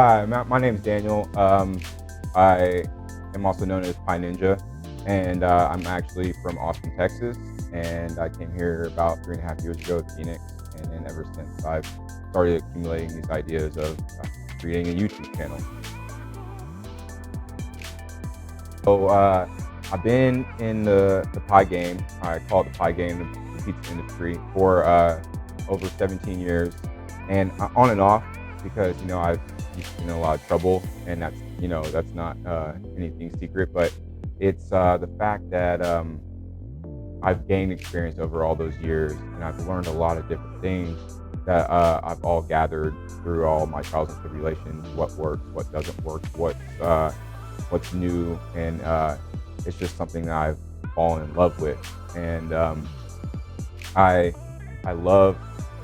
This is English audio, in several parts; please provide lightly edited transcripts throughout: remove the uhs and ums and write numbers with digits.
Hi, my name is Daniel. I am also known as Pie Ninja, and I'm actually from Austin, Texas. And I came here about 3.5 years ago to Phoenix, and then ever since I've started accumulating these ideas of creating a YouTube channel. So I've been in the pie game. I call it the pie game, the pizza industry, for over 17 years, and on and off because I've used to be in a lot of trouble, and that's not anything secret, but it's the fact that I've gained experience over all those years, and I've learned a lot of different things that I've all gathered through all my trials and tribulations. What works, what doesn't work, what's new, and it's just something that I've fallen in love with. And I I love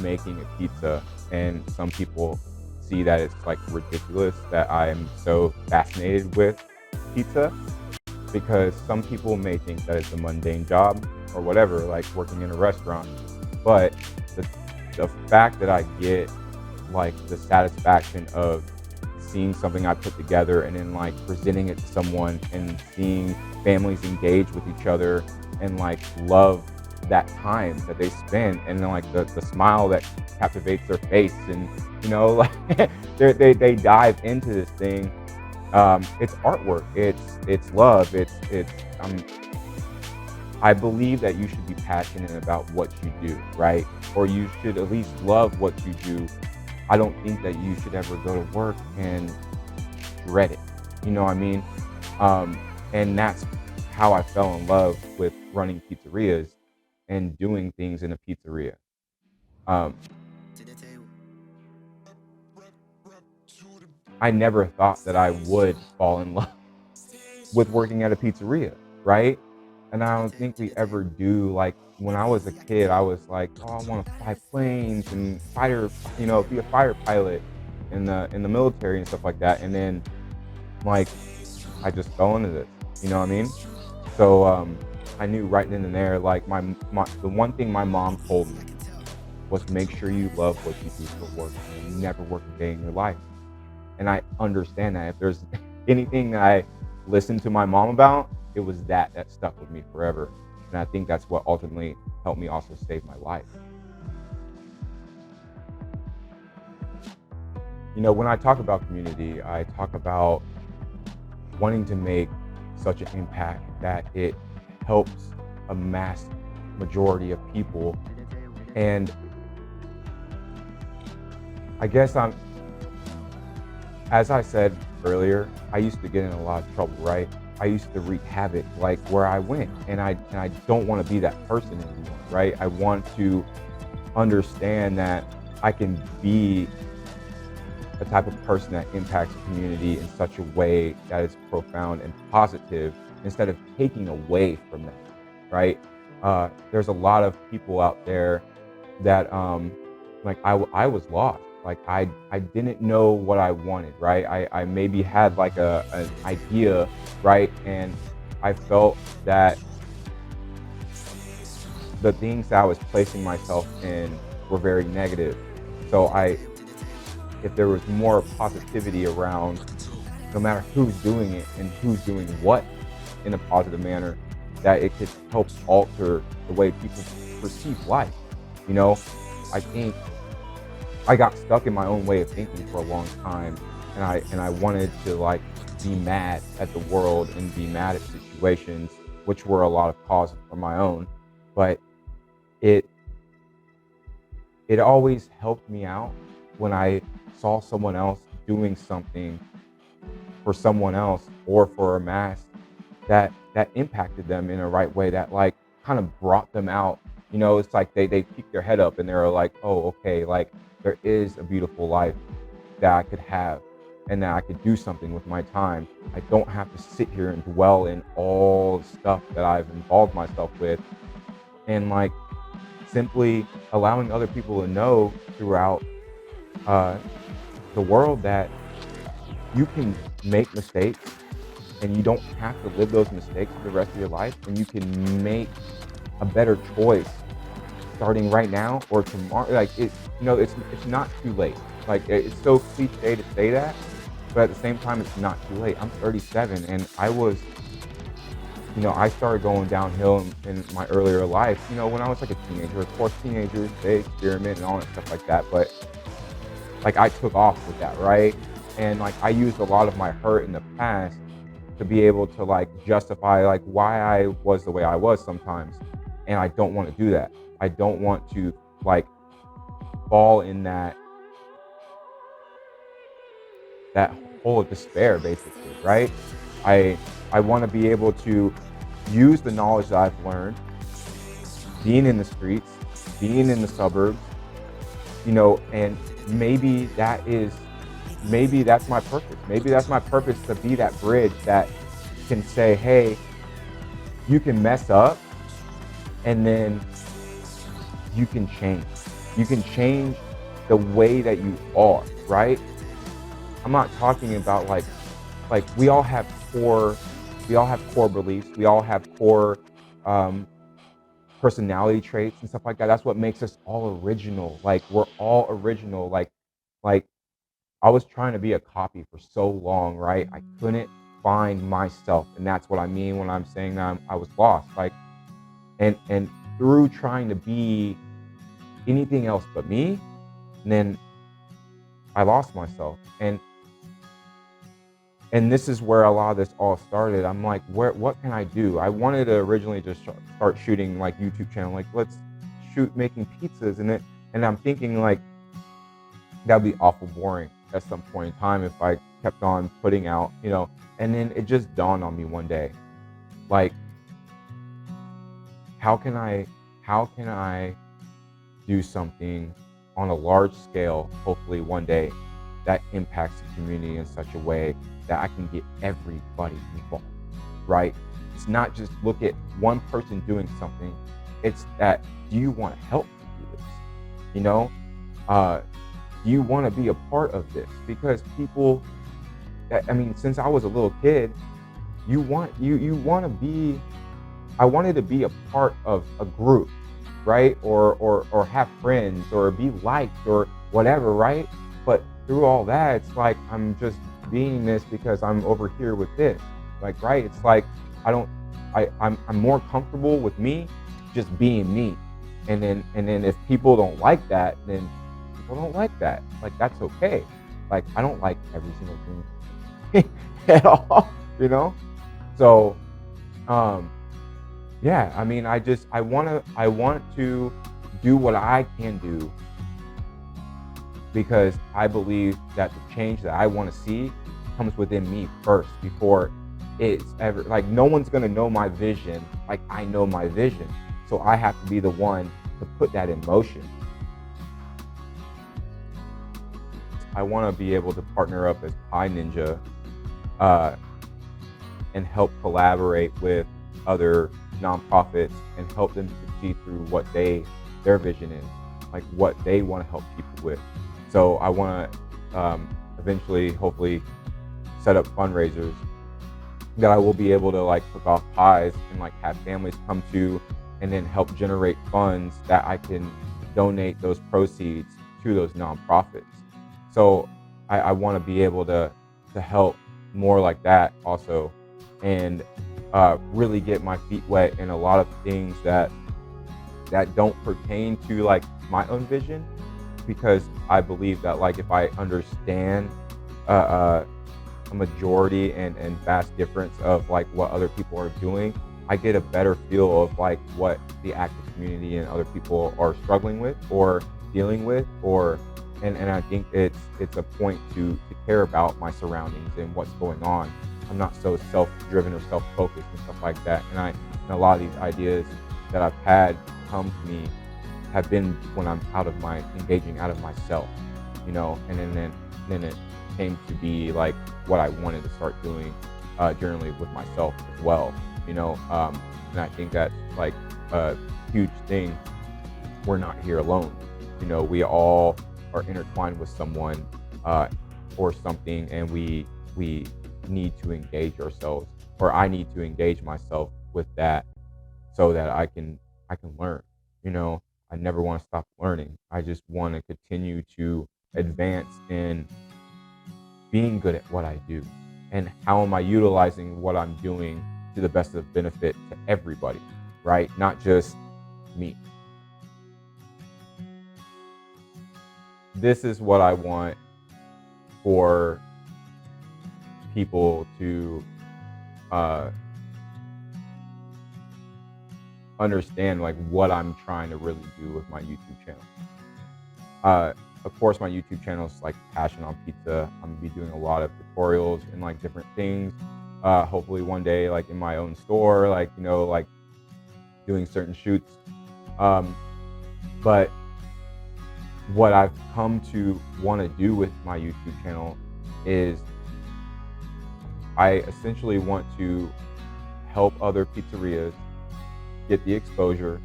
making a pizza, and some people see that it's like ridiculous that I'm so fascinated with pizza, because some people may think that it's a mundane job or whatever, like working in a restaurant. But the the fact that I get like the satisfaction of seeing something I put together and then like presenting it to someone and seeing families engage with each other and like love that time that they spend, and then like the smile that captivates their face, and like they dive into this thing. It's artwork, it's love, it's I believe that you should be passionate about what you do, right? Or you should at least love what you do. I don't think that you should ever go to work and dread it. You know what I mean? And that's how I fell in love with running pizzerias and doing things in a pizzeria. Um, I never thought that I would fall in love with working at a pizzeria, right? And I don't think we ever do. Like when I was a kid, I was like, "Oh, I want to fly planes and be a fighter pilot in the military and stuff like that." And then like I just fell into this. You know what I mean? So I knew right then and there. Like the one thing my mom told me was make sure you love what you do for work and you never work a day in your life. And I understand that if there's anything that I listened to my mom about, it was that stuck with me forever. And I think that's what ultimately helped me also save my life. When I talk about community, I talk about wanting to make such an impact that it helps a mass majority of people. And I guess as I said earlier, I used to get in a lot of trouble, right? I used to wreak havoc like where I went, and I don't want to be that person anymore, right? I want to understand that I can be a type of person that impacts the community in such a way that is profound and positive, instead of taking away from that, right? There's a lot of people out there that like I was lost. Like I didn't know what I wanted, right? I maybe had like an idea, right? And I felt that the things that I was placing myself in were very negative. So if there was more positivity around, no matter who's doing it and who's doing what in a positive manner, that it could help alter the way people perceive life. You know, I think I got stuck in my own way of thinking for a long time, and I wanted to like be mad at the world and be mad at situations, which were a lot of causes for my own. But it it always helped me out when I saw someone else doing something for someone else or for a mass that impacted them in a right way, that like kind of brought them out. It's like they peek their head up and they're like, oh, okay, like there is a beautiful life that I could have, and that I could do something with my time. I don't have to sit here and dwell in all the stuff that I've involved myself with, and like simply allowing other people to know throughout uh, the world that you can make mistakes and you don't have to live those mistakes for the rest of your life, and you can make a better choice starting right now or tomorrow. Like it's not too late. Like it's so cliche to say that, but at the same time, it's not too late. I'm 37, and I started going downhill in my earlier life, when I was like a teenager. Of course, teenagers, they experiment and all that stuff like that. But like I took off with that, right? And like I used a lot of my hurt in the past to be able to like justify like why I was the way I was sometimes. And I don't want to do that. I don't want to like fall in that hole of despair basically, right? I want to be able to use the knowledge that I've learned being in the streets, being in the suburbs, and maybe maybe that's my purpose. Maybe that's my purpose, to be that bridge that can say, hey, you can mess up and then you can change. You can change the way that you are, right? I'm not talking about like we all have core beliefs, we all have core um personality traits and stuff like that. That's what makes us all original. Like we're all original. Like I was trying to be a copy for so long, right? I couldn't find myself, and that's what I mean when I'm saying that I was lost. Like, and through trying to be anything else but me, and then I lost myself. And this is where a lot of this all started. I'm like, what can I do? I wanted to originally just start shooting like YouTube channel, like let's shoot making pizzas, and I'm thinking like that'd be awful boring at some point in time if I kept on putting out, and then it just dawned on me one day, like, how can I do something on a large scale, hopefully one day, that impacts the community in such a way that I can get everybody involved, right? It's not just look at one person doing something. It's that, do you want to help me do this? Do you want to be a part of this? Because people, I mean, since I was a little kid, you want to be. I wanted to be a part of a group, right? Or have friends or be liked or whatever, right? But through all that, it's like I'm just being this because I'm over here with this. Like, right? It's like I'm more comfortable with me just being me. And then if people don't like that, then people don't like that. Like that's okay. Like I don't like every single thing at all, you know? So um yeah, I mean I want to do what I can do, because I believe that the change that I want to see comes within me first before it's ever, like, no one's going to know my vision like I know my vision. So I have to be the one to put that in motion. I want to be able to partner up as Pi Ninja, uh, and help collaborate with other nonprofits and help them succeed through what their vision is, like what they want to help people with. So I want to eventually, hopefully, set up fundraisers that I will be able to like cook off pies and like have families come to, and then help generate funds that I can donate those proceeds to those nonprofits. So I want to be able to help more like that also, and really get my feet wet in a lot of things that don't pertain to like my own vision, because I believe that like if I understand a majority and vast difference of like what other people are doing, I get a better feel of like what the active community and other people are struggling with or dealing with, or and I think it's a point to care about my surroundings and what's going on. I'm not so self-driven or self-focused and stuff like that. And a lot of these ideas that I've had come to me have been when I'm engaging out of myself, and then it came to be like what I wanted to start doing, journaling with myself as well, and I think that's like a huge thing. We're not here alone. We all are intertwined with someone or something, and we need to engage ourselves, or I need to engage myself with that so that I can learn. I never want to stop learning. I just want to continue to advance in being good at what I do, and how am I utilizing what I'm doing to the best of benefit to everybody, right? Not just me. This is what I want for people to uh, understand, like what I'm trying to really do with my YouTube channel. Of course, my YouTube channel is like passion on pizza. I'm gonna be doing a lot of tutorials and like different things. Hopefully one day, like in my own store, like like doing certain shoots. Um, but what I've come to want to do with my YouTube channel is I essentially want to help other pizzerias get the exposure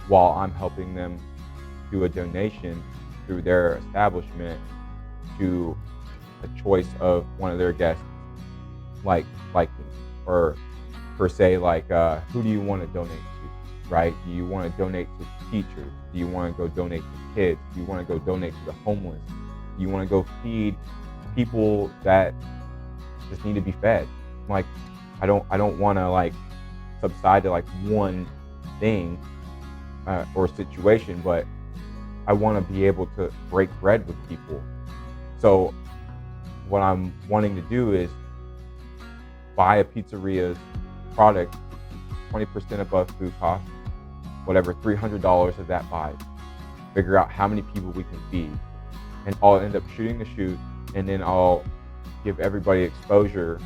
while I'm helping them do a donation through their establishment to a choice of one of their guests, like me, or per se, like who do you want to donate to, right? Do you want to donate to teachers? Do you want to go donate to kids? Do you want to go donate to the homeless? Do you want to go feed people that just need to be fed? Like, I don't want to like subside to like one thing or situation, but I want to be able to break bread with people. So what I'm wanting to do is buy a pizzeria's product 20% above food cost, whatever $300 of that buys, figure out how many people we can feed, and I'll end up shooting the shoot, and then I'll give everybody exposure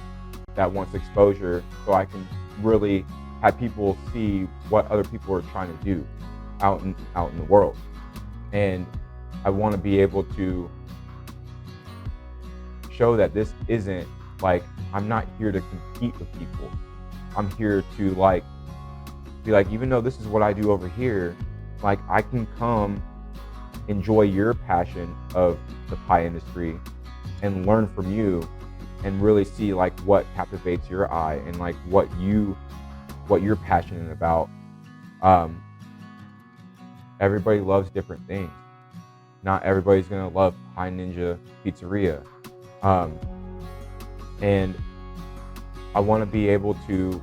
that wants exposure, so I can really have people see what other people are trying to do out in the world. And I want to be able to show that this isn't like, I'm not here to compete with people. I'm here to like be like, even though this is what I do over here, like I can come enjoy your passion of the pie industry and learn from you and really see like what captivates your eye and like what you're passionate about. Everybody loves different things. Not everybody's gonna love Pie Ninja Pizzeria. And I want to be able to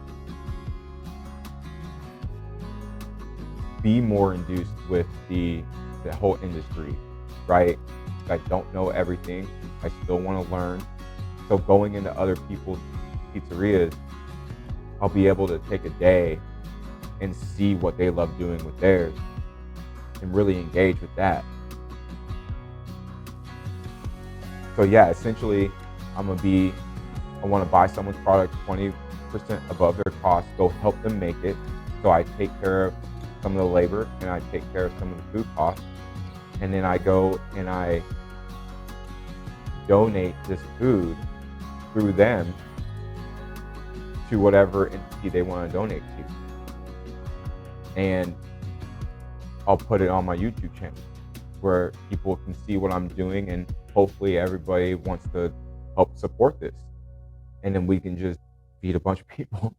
be more induced with the whole industry, right? I don't know everything. I still want to learn. So going into other people's pizzerias, I'll be able to take a day and see what they love doing with theirs and really engage with that. So yeah, essentially, I want to buy someone's product 20% above their cost, go help them make it. So I take care of some of the labor and I take care of some of the food costs. And then I go and I donate this food through them to whatever entity they want to donate to. And I'll put it on my YouTube channel where people can see what I'm doing, and hopefully everybody wants to help support this. And then we can just feed a bunch of people.